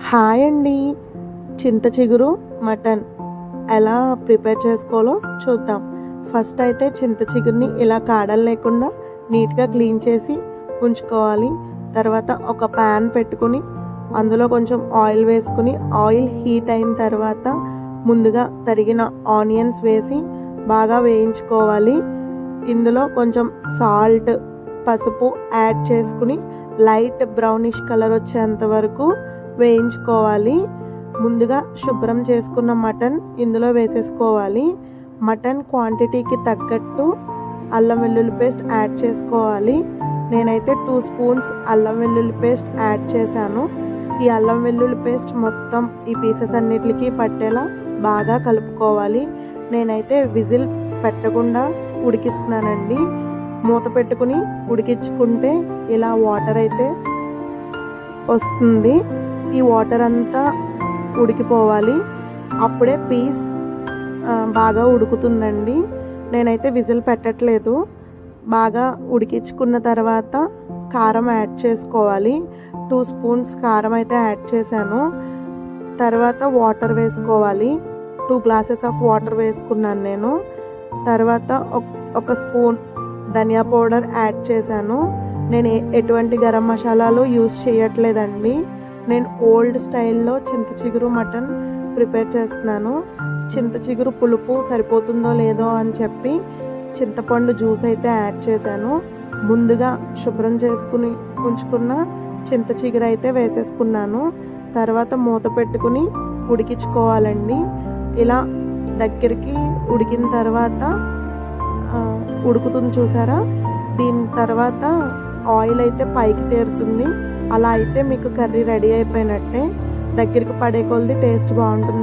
Hi అండి. చింత చిగురు మటన్ ఎలా ప్రిపేర్ చేసుకోవాలో చూద్దాం. ఫస్ట్ అయితే చింత చిగురిని ఇలా కాడలు లేకుండా నీట్గా క్లీన్ చేసి ఉంచుకోవాలి. తర్వాత ఒక ప్యాన్ పెట్టుకుని అందులో కొంచెం ఆయిల్ వేసుకుని ఆయిల్ హీట్ అయిన తర్వాత ముందుగా తరిగిన ఆనియన్స్ వేసి బాగా వేయించుకోవాలి. ఇందులో కొంచెం సాల్ట్, పసుపు యాడ్ చేసుకుని లైట్ బ్రౌనిష్ కలర్ వచ్చేంత వరకు వేయించుకోవాలి. ముందుగా శుభ్రం చేసుకున్న మటన్ ఇందులో వేసేసుకోవాలి. మటన్ క్వాంటిటీకి తగ్గట్టు అల్లం వెల్లుల్లి పేస్ట్ యాడ్ చేసుకోవాలి. నేనైతే 2 స్పూన్స్ అల్లం వెల్లుల్లి పేస్ట్ యాడ్ చేశాను. ఈ అల్లం వెల్లుల్లి పేస్ట్ మొత్తం ఈ పీసెస్ అన్నిటికీ పట్టేలా బాగా కలుపుకోవాలి. నేనైతే విజిల్ పెట్టకుండా ఉడికిస్తున్నానండి. మూత పెట్టుకుని ఉడికించుకుంటే ఇలా వాటర్ అయితే వస్తుంది. ఈ వాటర్ అంతా ఉడికిపోవాలి. అప్పుడే పీస్ బాగా ఉడుకుతుందండి. నేనైతే విజిల్ పెట్టట్లేదు. బాగా ఉడికించుకున్న తర్వాత కారం యాడ్ చేసుకోవాలి. 2 స్పూన్స్ కారం అయితే యాడ్ చేశాను. తర్వాత వాటర్ వేసుకోవాలి. 2 గ్లాసెస్ ఆఫ్ వాటర్ వేసుకున్నాను నేను. తర్వాత ఒక స్పూన్ ధనియా పౌడర్ యాడ్ చేశాను. నేను ఎటువంటి గరం మసాలాలు యూస్ చేయట్లేదండి. నేను ఓల్డ్ స్టైల్లో చింత చిగురు మటన్ ప్రిపేర్ చేస్తున్నాను. చింత చిగురు పులుపు సరిపోతుందో లేదో అని చెప్పి చింతపండు జ్యూస్ అయితే యాడ్ చేశాను. ముందుగా శుభ్రం చేసుకుని ఉంచుకున్న చింత చిగురు అయితే వేసేసుకున్నాను. తర్వాత మూత పెట్టుకుని ఉడికించుకోవాలండి. ఇలా దగ్గరికి ఉడికిన తర్వాత ఉడుకుతుంది చూసారా. దీని తర్వాత ఆయిల్ అయితే పైకి తేరుతుంది. అలా అయితే మీకు కర్రీ రెడీ అయిపోయినట్టే. దగ్గరికి పడే కొలది టేస్ట్ బాగుంటుంది.